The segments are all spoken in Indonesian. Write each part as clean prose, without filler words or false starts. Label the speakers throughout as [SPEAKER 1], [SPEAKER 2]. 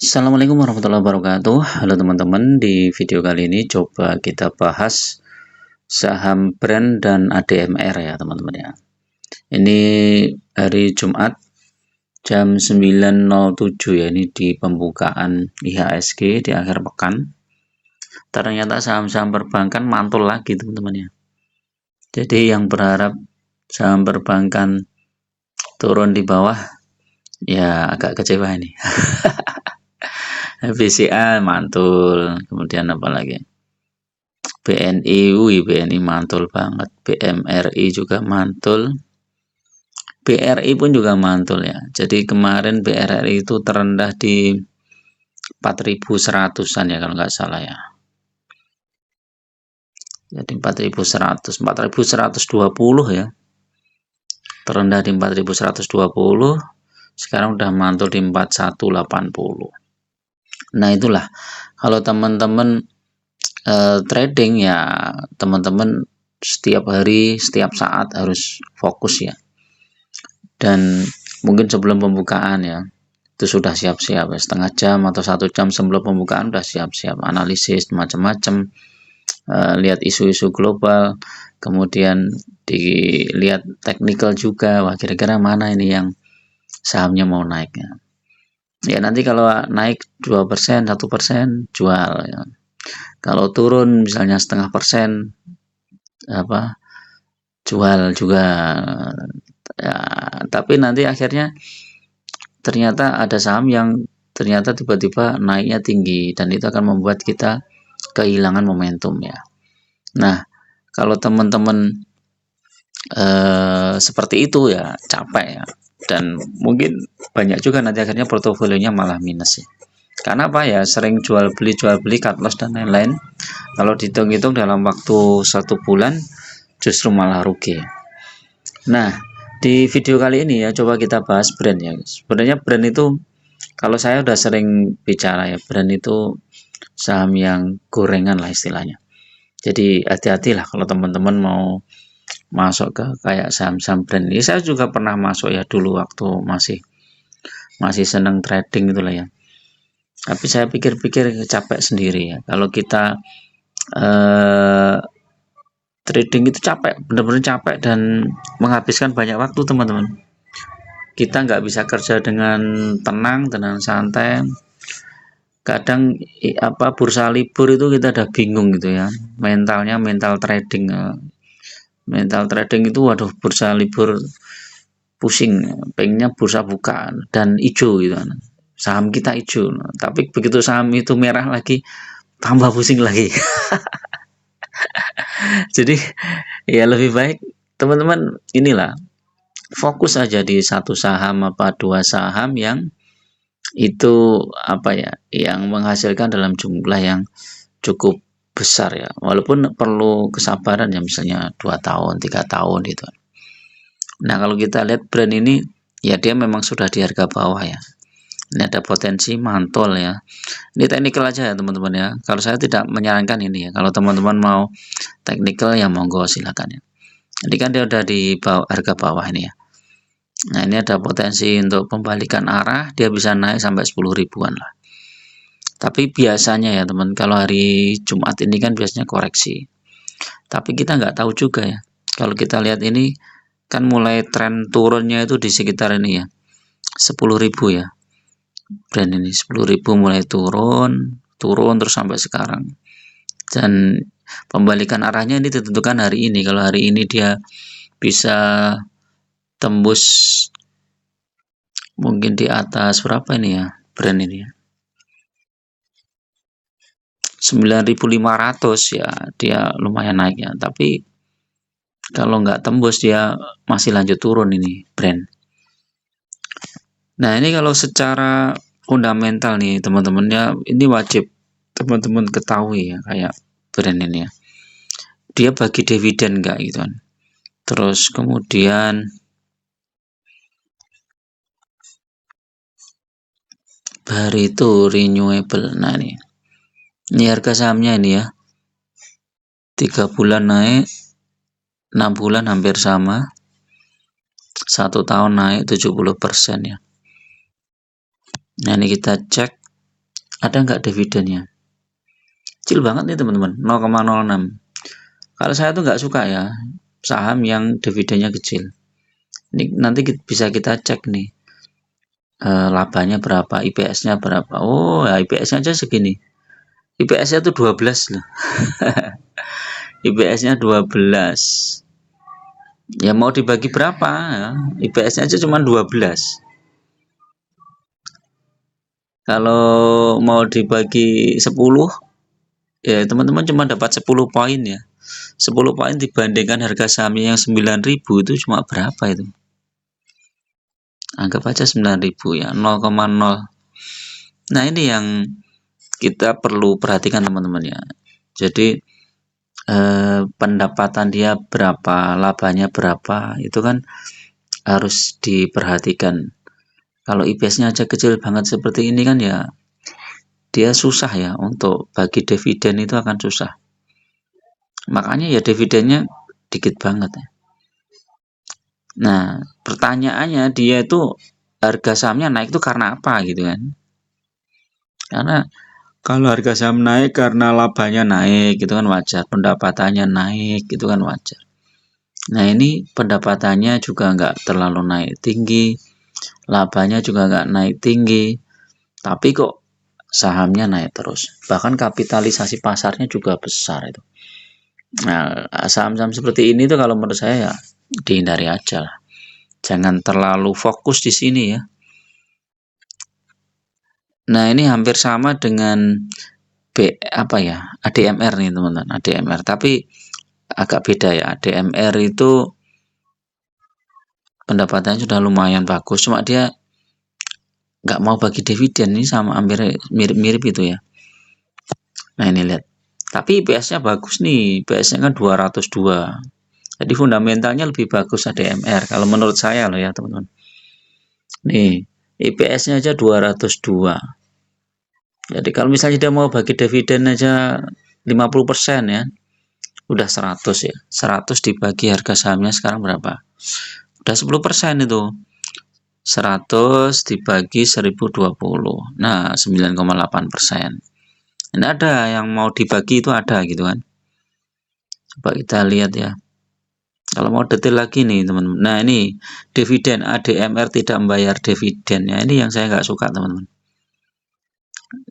[SPEAKER 1] Assalamualaikum warahmatullahi wabarakatuh. Halo teman-teman, di video kali ini coba kita bahas saham brand dan ADMR ya teman-teman ya. Ini hari Jumat jam 9.07 ya, ini di pembukaan IHSG di akhir pekan. Ternyata saham-saham perbankan mantul lagi teman-teman ya. Jadi yang berharap saham perbankan turun di bawah ya agak kecewa ini. BCA mantul, kemudian apa lagi? BNI mantul banget, BMRI juga mantul, BRI pun juga mantul ya. Jadi kemarin BRI itu terendah di 4.100-an ya kalau nggak salah ya. Jadi 4.100, 4.120 ya. Terendah di 4.120, sekarang udah mantul di 4.180. Nah itulah, kalau teman-teman trading ya, teman-teman setiap hari, setiap saat harus fokus ya. Dan mungkin sebelum pembukaan ya, itu sudah siap-siap ya, setengah jam atau 1 jam sebelum pembukaan udah siap-siap analisis macam-macam, lihat isu-isu global, kemudian dilihat teknikal juga, wah kira-kira mana ini yang sahamnya mau naik ya. Ya nanti kalau naik 2%, 1% jual ya. Kalau turun misalnya 0,5% apa jual juga ya, tapi nanti akhirnya ternyata ada saham yang ternyata tiba-tiba naiknya tinggi dan itu akan membuat kita kehilangan momentum ya. Nah kalau teman-teman seperti itu ya capek ya, dan mungkin banyak juga nanti akhirnya portofolionya malah minus ya. Karena apa ya, sering jual beli cut loss dan lain-lain. Kalau dihitung-hitung dalam waktu 1 bulan justru malah rugi. Nah di video kali ini ya coba kita bahas brand ya. Sebenarnya brand itu kalau saya udah sering bicara ya, brand itu saham yang gorengan lah istilahnya. Jadi hati-hatilah kalau teman-teman mau masuk ke kayak saham-saham brand ini. Saya juga pernah masuk ya dulu waktu masih senang trading itulah ya. Tapi saya pikir-pikir capek sendiri ya. Kalau kita trading itu capek, benar-benar capek dan menghabiskan banyak waktu teman-teman. Kita nggak bisa kerja dengan tenang, dengan santai. Kadang bursa libur itu kita udah bingung gitu ya. Mentalnya mental trading. Mental trading itu waduh, bursa libur pusing, pengennya bursa buka dan hijau gitu kan. Saham kita hijau, tapi begitu saham itu merah lagi tambah pusing lagi. Jadi ya lebih baik teman-teman inilah fokus aja di satu saham apa 2 saham yang itu apa ya, yang menghasilkan dalam jumlah yang cukup besar ya, walaupun perlu kesabaran ya, misalnya 2 tahun 3 tahun gitu. Nah kalau kita lihat brand ini ya, dia memang sudah di harga bawah ya, ini ada potensi mantul ya. Ini teknikal aja ya teman-teman ya, kalau saya tidak menyarankan ini ya. Kalau teman-teman mau teknikal ya monggo silakan ya. Ini kan dia udah di bawah, harga bawah ini ya. Nah ini ada potensi untuk pembalikan arah, dia bisa naik sampai 10 ribuan lah. Tapi biasanya ya teman, kalau hari Jumat ini kan biasanya koreksi. Tapi kita nggak tahu juga ya. Kalau kita lihat ini kan mulai tren turunnya itu di sekitar ini ya, 10.000 ya. Brand ini 10.000 mulai turun terus sampai sekarang. Dan pembalikan arahnya ini ditentukan hari ini. Kalau hari ini dia bisa tembus mungkin di atas berapa ini ya brand ini ya, 9.500 ya, dia lumayan naik ya. Tapi kalau nggak tembus dia masih lanjut turun ini brand. Nah ini kalau secara fundamental nih teman-teman ya, ini wajib teman-teman ketahui ya, kayak brand ini ya, dia bagi dividen nggak gitu kan. Terus kemudian Barito Renewable. Nah ini harga sahamnya ini ya, 3 bulan naik, 6 bulan hampir sama, 1 tahun naik 70% ya. Nah ini kita cek Ada nggak dividennya? Kecil banget nih teman-teman, 0,06. Kalau saya tuh nggak suka ya saham yang dividennya kecil. Ini nanti bisa kita cek nih, labanya berapa, IPS-nya berapa. Oh ya, IPS-nya aja segini. IPS-nya tuh 12 loh. IPS-nya 12. Ya mau dibagi berapa ya? IPS-nya aja cuma 12. Kalau mau dibagi 10, ya teman-teman cuma dapat 10 poin ya. 10 poin dibandingkan harga sahamnya yang 9.000 itu cuma berapa itu? Anggap aja 9.000 ya, 0,0. Nah, ini yang kita perlu perhatikan teman-teman ya. Jadi pendapatan dia berapa, labanya berapa, itu kan harus diperhatikan. Kalau IPS-nya aja kecil banget seperti ini kan ya, dia susah ya untuk bagi dividen, itu akan susah. Makanya ya dividennya dikit banget ya. Nah, pertanyaannya dia itu harga sahamnya naik itu karena apa gitu kan? Karena kalau harga saham naik karena labanya naik itu kan wajar, pendapatannya naik itu kan wajar. Nah, ini pendapatannya juga nggak terlalu naik tinggi, labanya juga nggak naik tinggi, tapi kok sahamnya naik terus. Bahkan kapitalisasi pasarnya juga besar itu. Nah, saham-saham seperti ini tuh kalau menurut saya ya dihindari aja lah. Jangan terlalu fokus di sini ya. Nah, ini hampir sama dengan ADMR nih teman-teman, ADMR. Tapi agak beda ya. ADMR itu pendapatannya sudah lumayan bagus, cuma dia nggak mau bagi dividen, ini sama hampir mirip-mirip itu ya. Nah, ini lihat. Tapi IPS-nya bagus nih, IPS-nya kan 202. Jadi fundamentalnya lebih bagus ADMR kalau menurut saya loh ya teman-teman. Nih, IPS-nya aja 202. Jadi kalau misalnya dia mau bagi dividen aja 50% ya, udah 100 ya. 100 dibagi harga sahamnya sekarang berapa? Udah 10% itu. 100 dibagi 1020. Nah, 9,8%. Ini ada yang mau dibagi itu ada gitu kan. Coba kita lihat ya. Kalau mau detail lagi nih teman-teman. Nah, ini dividen ADMR tidak membayar dividen ya. Ini yang saya nggak suka teman-teman.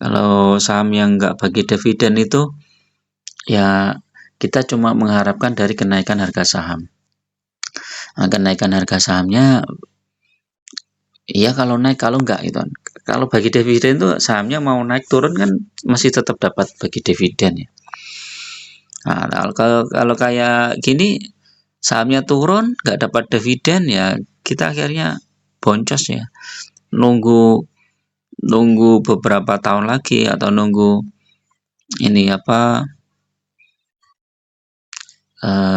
[SPEAKER 1] Kalau saham yang nggak bagi dividen itu ya kita cuma mengharapkan dari kenaikan harga saham. Nah, kenaikan harga sahamnya iya kalau naik, kalau enggak gitu kan. Kalau bagi dividen itu sahamnya mau naik turun kan masih tetap dapat bagi dividen ya. Nah, kalau kayak gini sahamnya turun nggak dapat dividen ya kita akhirnya boncos ya. Nunggu beberapa tahun lagi atau nunggu ini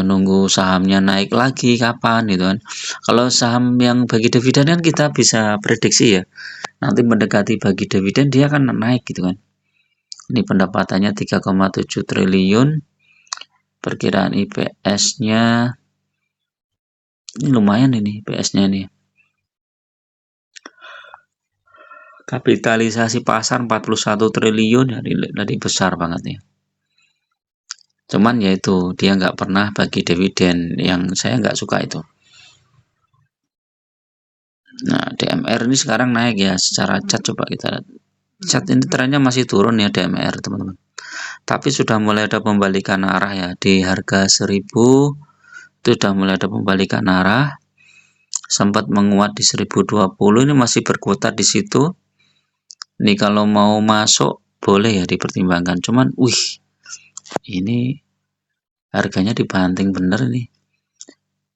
[SPEAKER 1] nunggu sahamnya naik lagi kapan gitu kan. Kalau saham yang bagi dividen kan kita bisa prediksi ya. Nanti mendekati bagi dividen dia akan naik gitu kan. Ini pendapatannya 3,7 triliun. Perkiraan IPS-nya ini lumayan ini IPS-nya nih. Kapitalisasi pasar 41 triliun jadi besar banget nih. Cuman ya itu dia nggak pernah bagi dividen, yang saya nggak suka itu. Nah, DMR ini sekarang naik ya secara cat, coba kita lihat. Cat ini trennya masih turun ya DMR teman-teman. Tapi sudah mulai ada pembalikan arah ya di harga 1000 itu sudah mulai ada pembalikan arah. Sempat menguat di 1020, ini masih berkutat di situ. Ini kalau mau masuk boleh ya dipertimbangkan. Cuman ini harganya dibanting bener nih.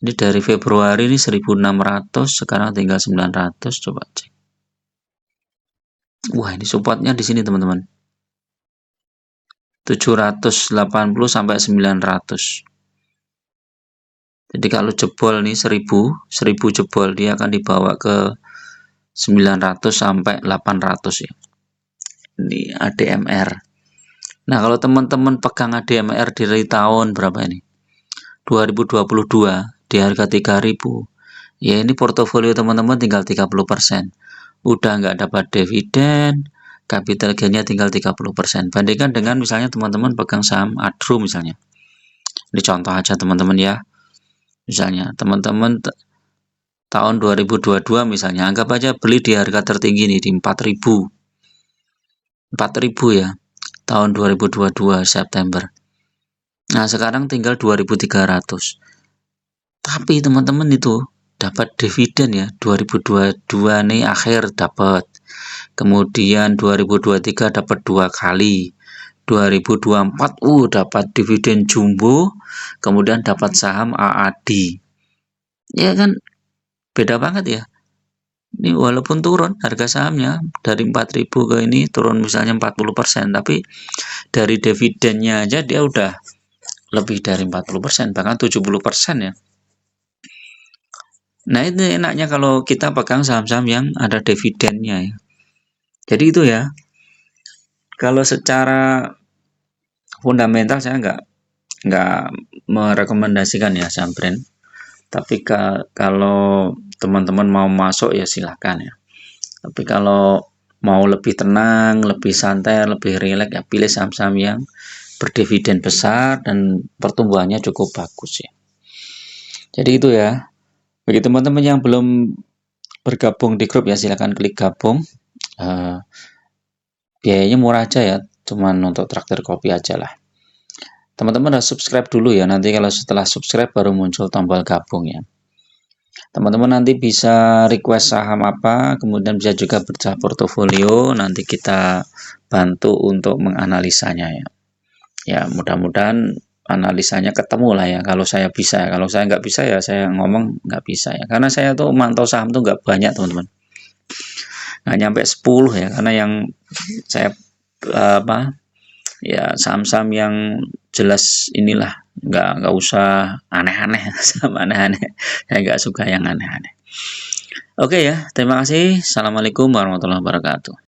[SPEAKER 1] Ini dari Februari ini 1600, sekarang tinggal 900, coba cek. Wah, ini supportnya di sini teman-teman. 780 sampai 900. Jadi kalau jebol nih 1000 jebol dia akan dibawa ke 900 sampai 800 ya. Ini ADMR. Nah, kalau teman-teman pegang ADMR dari tahun berapa ini? 2022 di harga 3000. Ya ini portofolio teman-teman tinggal 30%. Udah nggak dapat dividen, capital gain-nya tinggal 30%. Bandingkan dengan misalnya teman-teman pegang saham Adro misalnya. Ini contoh aja teman-teman ya. Misalnya teman-teman tahun 2022 misalnya, anggap aja beli di harga tertinggi nih di 4.000 ya, tahun 2022 September. Nah, sekarang tinggal 2.300. Tapi teman-teman itu dapat dividen ya, 2022 nih akhir dapat. Kemudian 2023 dapat 2 kali. 2024 dapat dividen jumbo, kemudian dapat saham AAD. Ya kan beda banget ya. Ini walaupun turun harga sahamnya dari 4.000 ke ini turun misalnya 40%, tapi dari dividennya aja dia udah lebih dari 40%, bahkan 70% ya. Nah, itu enaknya kalau kita pegang saham-saham yang ada dividennya ya. Jadi itu ya. Kalau secara fundamental saya nggak merekomendasikan ya saham brand. Tapi kalau teman-teman mau masuk ya silahkan ya. Tapi kalau mau lebih tenang, lebih santai, lebih rileks ya pilih saham-saham yang berdividen besar dan pertumbuhannya cukup bagus ya. Jadi itu ya. Bagi teman-teman yang belum bergabung di grup ya silahkan klik gabung. Biayanya murah aja ya, cuman untuk traktir kopi aja lah. Teman-teman harus subscribe dulu ya, nanti kalau setelah subscribe baru muncul tombol gabung ya. Teman-teman nanti bisa request saham apa, kemudian bisa juga bercah portofolio, nanti kita bantu untuk menganalisanya ya. Ya mudah-mudahan analisanya ketemu lah ya, kalau saya bisa. Kalau saya nggak bisa ya saya ngomong nggak bisa ya, karena saya tuh mantau saham tuh nggak banyak teman-teman. Nggak nyampe 10 ya, karena yang saya ya saham-saham yang jelas inilah, nggak usah aneh-aneh sama aneh-aneh, saya nggak suka yang aneh-aneh. Oke ya, terima kasih. Assalamualaikum warahmatullahi wabarakatuh.